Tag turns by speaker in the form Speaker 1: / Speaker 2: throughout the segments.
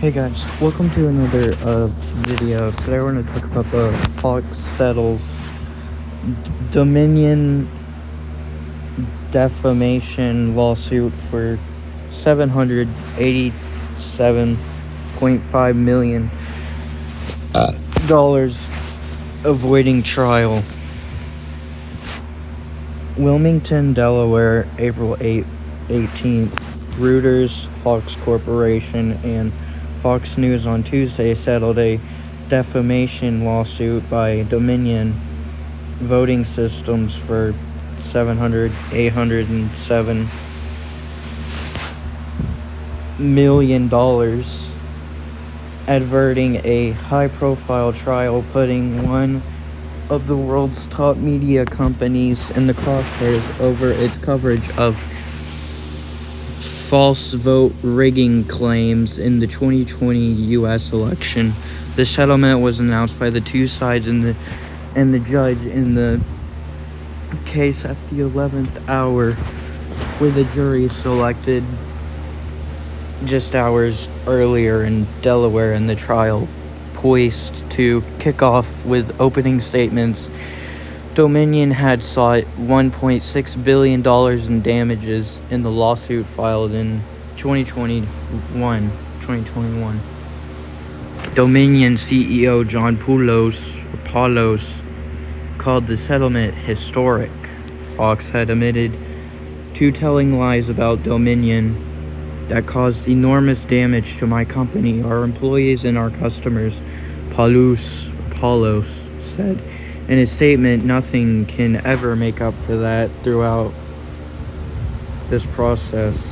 Speaker 1: Hey guys, welcome to another video. Today we're going to talk about the Fox settles Dominion defamation lawsuit for $787.5 million avoiding trial. Wilmington, Delaware, April 18th. Reuters, Fox Corporation, and Fox News on Tuesday settled a defamation lawsuit by Dominion Voting Systems for $807 million, adverting a high-profile trial, putting one of the world's top media companies in the crosshairs over its coverage of false vote rigging claims in the 2020 U.S. election. The settlement was announced by the two sides and the judge in the case at the 11th hour, with a jury selected just hours earlier in Delaware, and the trial poised to kick off with opening statements. Dominion had sought $1.6 billion in damages in the lawsuit filed in 2021. Dominion CEO John Poulos called the settlement historic. Fox had admitted to telling lies about Dominion that caused enormous damage to my company, our employees, and our customers, Poulos said. In his statement, nothing can ever make up for that throughout this process.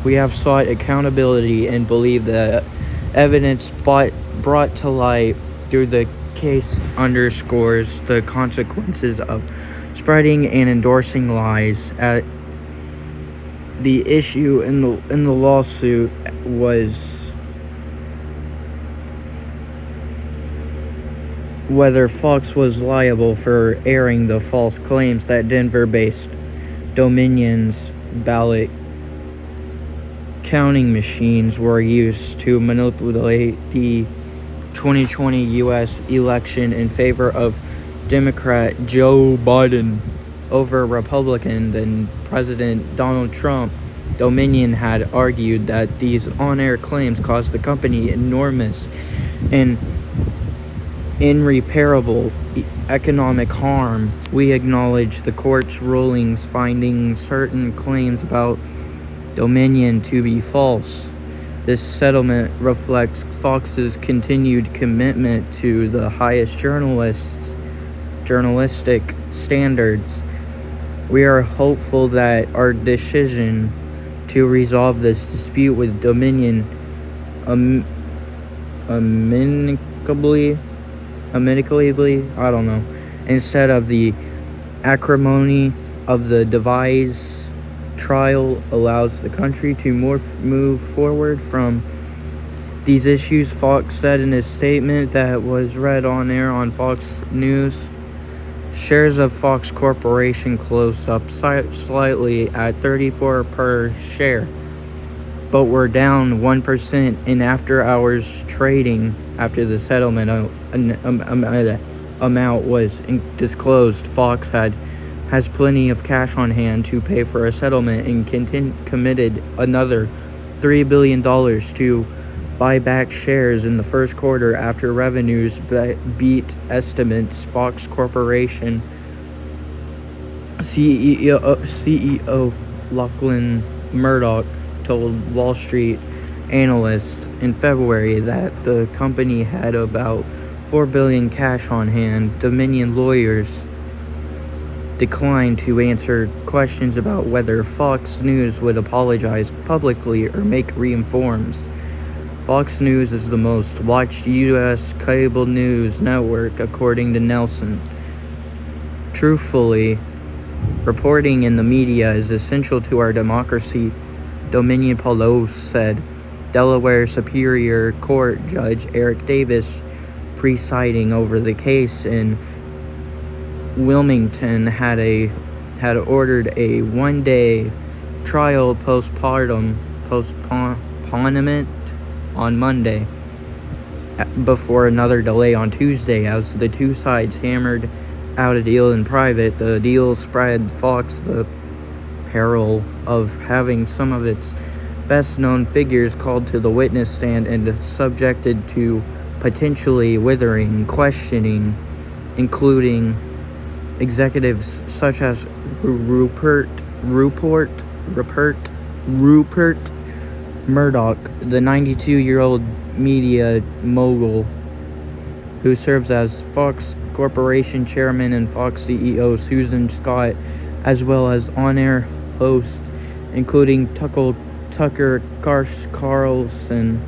Speaker 1: We have sought accountability and believe that evidence brought to light through the case underscores the consequences of spreading and endorsing lies. At the issue in the lawsuit was whether Fox was liable for airing the false claims that Denver-based Dominion's ballot counting machines were used to manipulate the 2020 U.S. election in favor of Democrat Joe Biden over Republican then President Donald Trump. Dominion had argued that these on-air claims caused the company enormous and irreparable economic harm. We acknowledge the court's rulings finding certain claims about Dominion to be false. This settlement reflects Fox's continued commitment to the highest journalistic standards. We are hopeful that our decision to resolve this dispute with Dominion amicably, instead of the acrimony of the device trial, allows the country to move forward from these issues, Fox said in his statement that was read on air on Fox News. Shares of Fox Corporation closed up slightly at $34 per share, but were down 1% in after-hours trading after the settlement amount was disclosed. Fox has plenty of cash on hand to pay for a settlement and committed another $3 billion to buy back shares in the first quarter after revenues beat estimates. Fox Corporation CEO Lachlan Murdoch told Wall Street analysts in February that the company had about $4 billion cash on hand. Dominion lawyers declined to answer questions about whether Fox News would apologize publicly or make reforms. Fox News is the most watched U.S. cable news network, according to Nelson. Truthfully, reporting in the media is essential to our democracy, Dominion Poulos said. Delaware Superior Court Judge Eric Davis, presiding over the case in Wilmington, had ordered a one-day trial postponed postponement on Monday before another delay on Tuesday. As the two sides hammered out a deal in private, the deal spread Fox the peril of having some of its best-known figures called to the witness stand and subjected to potentially withering questioning, including executives such as Rupert Murdoch, the 92-year-old media mogul who serves as Fox Corporation chairman, and Fox CEO Susan Scott, as well as on-air hosts including Tucker Carlson,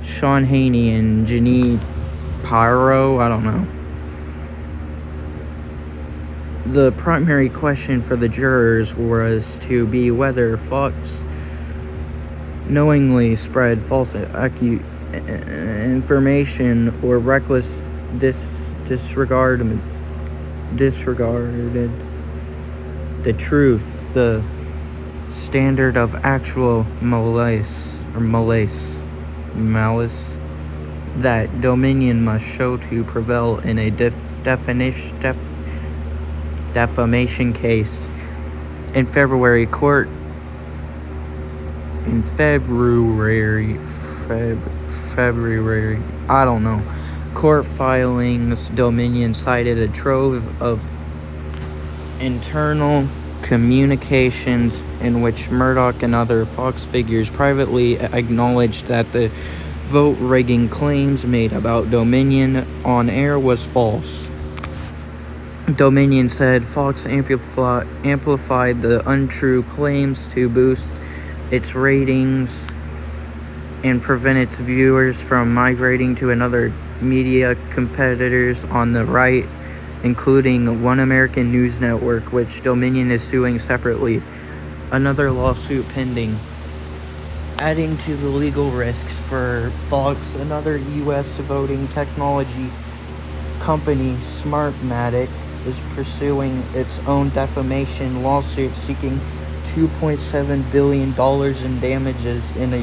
Speaker 1: Sean Haney, and Jeanine Pirro. I don't know. The primary question for the jurors was to be whether Fox knowingly spread false information or reckless disregarded the truth, the standard of actual malice that Dominion must show to prevail in a defamation case. In February, court filings, Dominion cited a trove of internal communications in which Murdoch and other Fox figures privately acknowledged that the vote rigging claims made about Dominion on air was false. Dominion said Fox amplified the untrue claims to boost its ratings and prevent its viewers from migrating to another media competitors on the right, including One American News Network, which Dominion is suing separately. Another lawsuit pending. Adding to the legal risks for Fox, another U.S. voting technology company, Smartmatic, is pursuing its own defamation lawsuit seeking $2.7 billion in damages in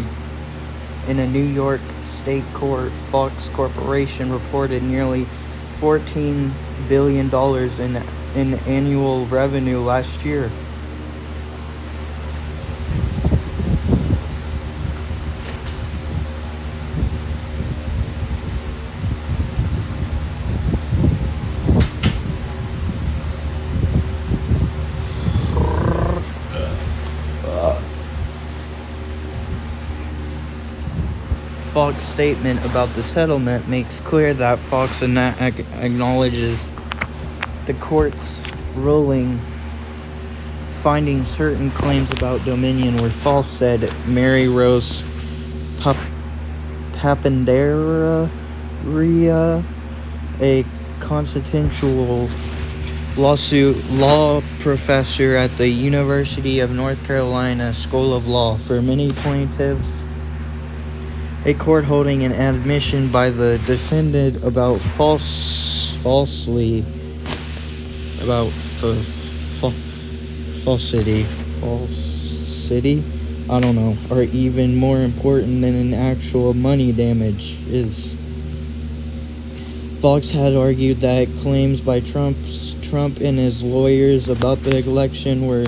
Speaker 1: a New York state court. Fox Corporation reported nearly $14 billion in annual revenue last year. Fox's statement about the settlement makes clear that Fox acknowledges the court's ruling finding certain claims about Dominion were false, said Mary Rose Papandreou, a constitutional law professor at the University of North Carolina School of Law. For many plaintiffs, a court holding an admission by the defendant about falsity, I don't know, are even more important than an actual money damage is. Fox had argued that claims by Trump and his lawyers about the election were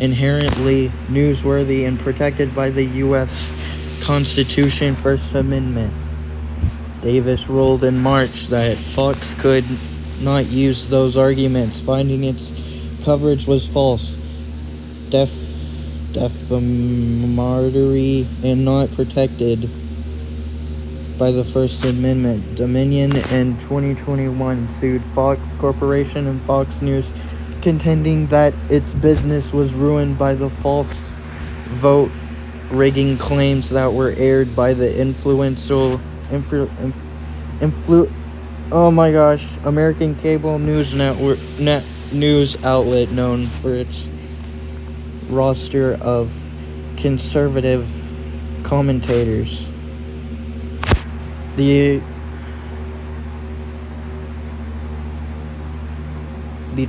Speaker 1: inherently newsworthy and protected by the U.S. Constitution First Amendment. Davis ruled in March that Fox could not use those arguments, finding its coverage was false, defamatory, and not protected by the First Amendment. Dominion in 2021 sued Fox Corporation and Fox News, contending that its business was ruined by the false vote rigging claims that were aired by the influential American cable news network news outlet known for its roster of conservative commentators. The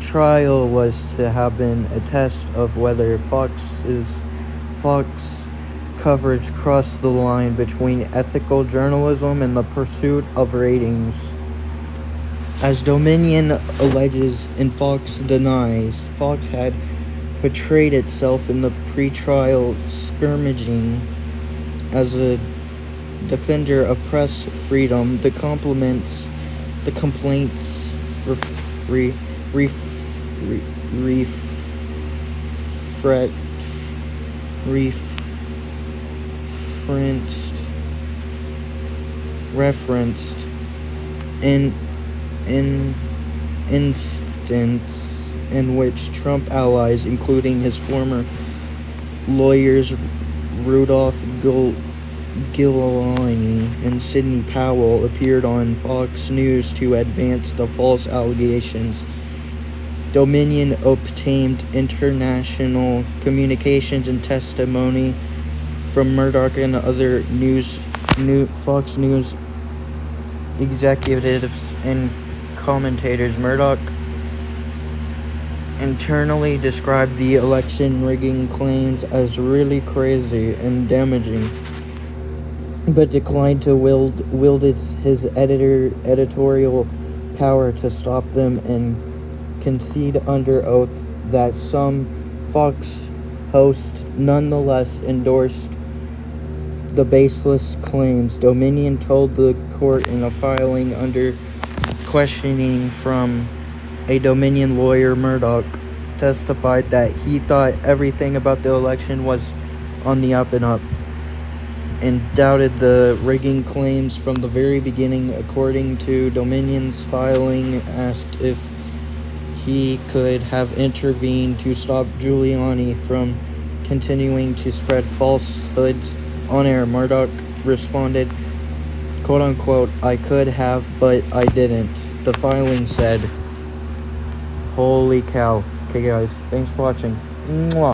Speaker 1: trial was to have been a test of whether Fox coverage crossed the line between ethical journalism and the pursuit of ratings. As Dominion alleges and Fox denies, Fox had portrayed itself in the pre-trial skirmishing as a defender of press freedom. The complaints referenced in instance in which Trump allies, including his former lawyers Rudolph Giuliani and Sidney Powell, appeared on Fox News to advance the false allegations. Dominion obtained international communications and testimony from Murdoch and other Fox News executives and commentators. Murdoch internally described the election rigging claims as really crazy and damaging, but declined to wield his editorial power to stop them, and concede under oath that some Fox hosts nonetheless endorsed the baseless claims. Dominion told the court in a filing under questioning from a Dominion lawyer, Murdoch testified that he thought everything about the election was on the up and up, and doubted the rigging claims from the very beginning. According to Dominion's filing, asked if he could have intervened to stop Giuliani from continuing to spread falsehoods on air. Murdoch responded, quote unquote, "I could have, but I didn't." The filing said. Holy cow. Okay guys, thanks for watching. Mwah.